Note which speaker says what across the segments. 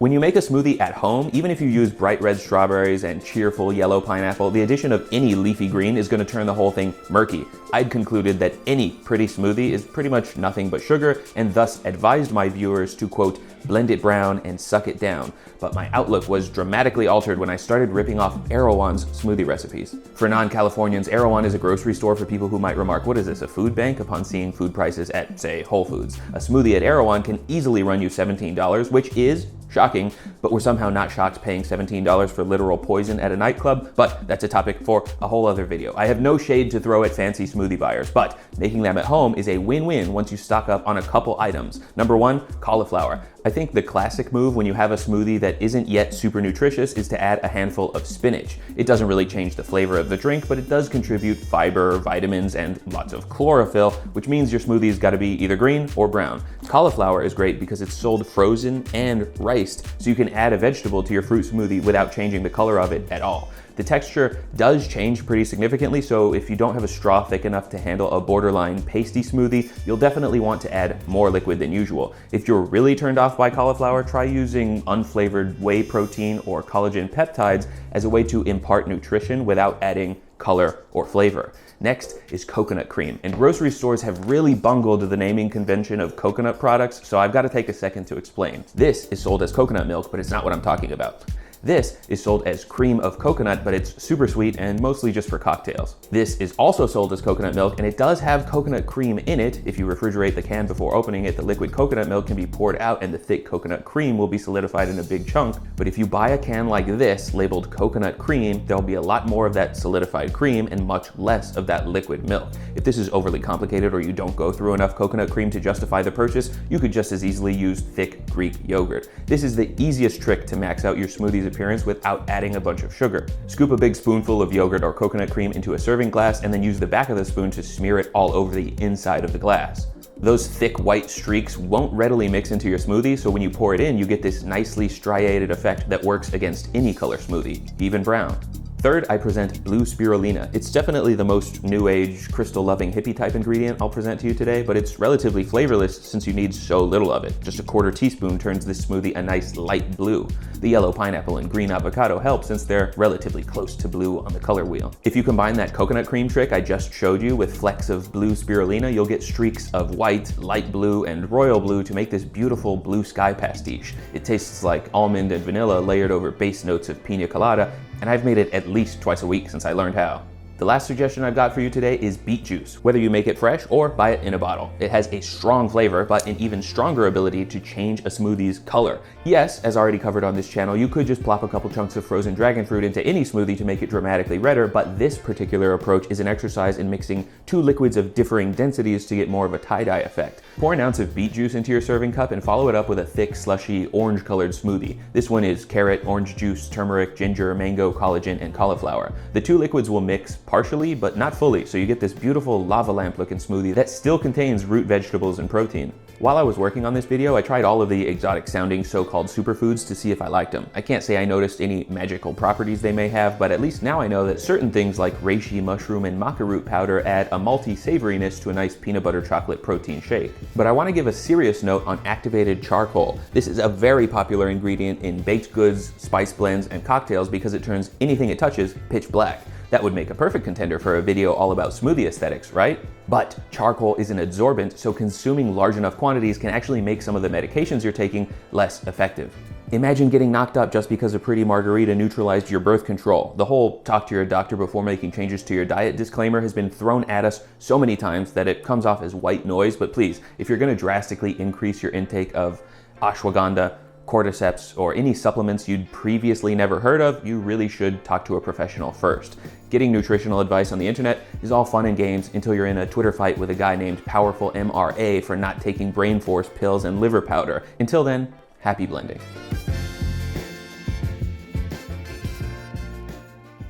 Speaker 1: When you make a smoothie at home, even if you use bright red strawberries and cheerful yellow pineapple, the addition of any leafy green is going to turn the whole thing murky. I'd concluded that any pretty smoothie is pretty much nothing but sugar, and thus advised my viewers to, quote, blend it brown and suck it down. But my outlook was dramatically altered when I started ripping off Erewhon's smoothie recipes. For non-Californians, Erewhon is a grocery store for people who might remark, what is this, a food bank? Upon seeing food prices at, say, Whole Foods. A smoothie at Erewhon can easily run you $17, which is shocking, but we're somehow not shocked paying $17 for literal poison at a nightclub, but that's a topic for a whole other video. I have no shade to throw at fancy smoothie buyers, but making them at home is a win-win once you stock up on a couple items. Number one, cauliflower. I think the classic move when you have a smoothie that isn't yet super nutritious is to add a handful of spinach. It doesn't really change the flavor of the drink, but it does contribute fiber, vitamins, and lots of chlorophyll, which means your smoothie's gotta be either green or brown. Cauliflower is great because it's sold frozen and riced, so you can add a vegetable to your fruit smoothie without changing the color of it at all. The texture does change pretty significantly, so if you don't have a straw thick enough to handle a borderline pasty smoothie, you'll definitely want to add more liquid than usual. If you're really turned off by cauliflower, try using unflavored whey protein or collagen peptides as a way to impart nutrition without adding color or flavor. Next is coconut cream, and grocery stores have really bungled the naming convention of coconut products, so I've got to take a second to explain. This is sold as coconut milk, but it's not what I'm talking about. This is sold as cream of coconut, but it's super sweet and mostly just for cocktails. This is also sold as coconut milk, and it does have coconut cream in it. If you refrigerate the can before opening it, the liquid coconut milk can be poured out and the thick coconut cream will be solidified in a big chunk. But if you buy a can like this, labeled coconut cream, there'll be a lot more of that solidified cream and much less of that liquid milk. If this is overly complicated or you don't go through enough coconut cream to justify the purchase, you could just as easily use thick Greek yogurt. This is the easiest trick to max out your smoothie's appearance without adding a bunch of sugar. Scoop a big spoonful of yogurt or coconut cream into a serving glass and then use the back of the spoon to smear it all over the inside of the glass. Those thick white streaks won't readily mix into your smoothie, so when you pour it in, you get this nicely striated effect that works against any color smoothie, even brown. Third, I present blue spirulina. It's definitely the most new age, crystal-loving hippie type ingredient I'll present to you today, but it's relatively flavorless since you need so little of it. Just a quarter teaspoon turns this smoothie a nice light blue. The yellow pineapple and green avocado help since they're relatively close to blue on the color wheel. If you combine that coconut cream trick I just showed you with flecks of blue spirulina, you'll get streaks of white, light blue, and royal blue to make this beautiful blue sky pastiche. It tastes like almond and vanilla layered over base notes of pina colada, and I've made it at least twice a week since I learned how. The last suggestion I've got for you today is beet juice, whether you make it fresh or buy it in a bottle. It has a strong flavor, but an even stronger ability to change a smoothie's color. Yes, as already covered on this channel, you could just plop a couple chunks of frozen dragon fruit into any smoothie to make it dramatically redder, but this particular approach is an exercise in mixing two liquids of differing densities to get more of a tie-dye effect. Pour an ounce of beet juice into your serving cup and follow it up with a thick, slushy, orange-colored smoothie. This one is carrot, orange juice, turmeric, ginger, mango, collagen, and cauliflower. The two liquids will mix partially, but not fully, so you get this beautiful lava lamp looking smoothie that still contains root vegetables and protein. While I was working on this video, I tried all of the exotic sounding so-called superfoods to see if I liked them. I can't say I noticed any magical properties they may have, but at least now I know that certain things like reishi mushroom and maca root powder add a malty savoriness to a nice peanut butter chocolate protein shake. But I want to give a serious note on activated charcoal. This is a very popular ingredient in baked goods, spice blends, and cocktails because it turns anything it touches pitch black. That would make a perfect contender for a video all about smoothie aesthetics, right? But charcoal is an adsorbent, so consuming large enough quantities can actually make some of the medications you're taking less effective. Imagine getting knocked up just because a pretty margarita neutralized your birth control. The whole talk to your doctor before making changes to your diet disclaimer has been thrown at us so many times that it comes off as white noise, but please, if you're gonna drastically increase your intake of ashwagandha, cordyceps, or any supplements you'd previously never heard of, you really should talk to a professional first. Getting nutritional advice on the internet is all fun and games until you're in a Twitter fight with a guy named Powerful MRA for not taking brain force pills and liver powder. Until then, happy blending.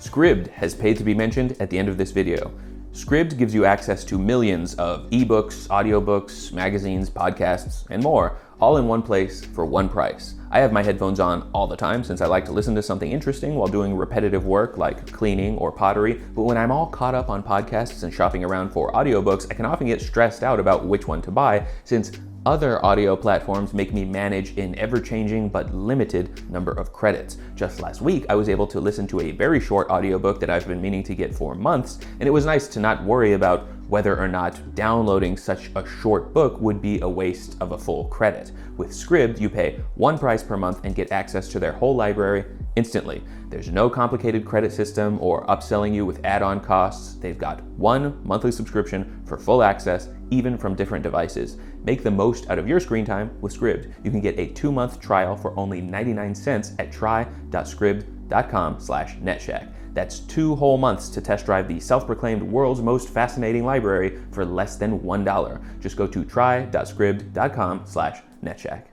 Speaker 1: Scribd has paid to be mentioned at the end of this video. Scribd gives you access to millions of ebooks, audiobooks, magazines, podcasts, and more, all in one place for one price. I have my headphones on all the time since I like to listen to something interesting while doing repetitive work like cleaning or pottery, but when I'm all caught up on podcasts and shopping around for audiobooks, I can often get stressed out about which one to buy since Other audio platforms make me manage an ever-changing but limited number of credits. Just last week, I was able to listen to a very short audiobook that I've been meaning to get for months, and it was nice to not worry about whether or not downloading such a short book would be a waste of a full credit. With Scribd, you pay one price per month and get access to their whole library instantly. There's no complicated credit system or upselling you with add-on costs. They've got one monthly subscription for full access, even from different devices. Make the most out of your screen time with Scribd. You can get a 2-month trial for only 99 cents at try.scribd.com/netshack. That's 2 whole months to test drive the self-proclaimed world's most fascinating library for less than $1. Just go to try.scribd.com/netshack.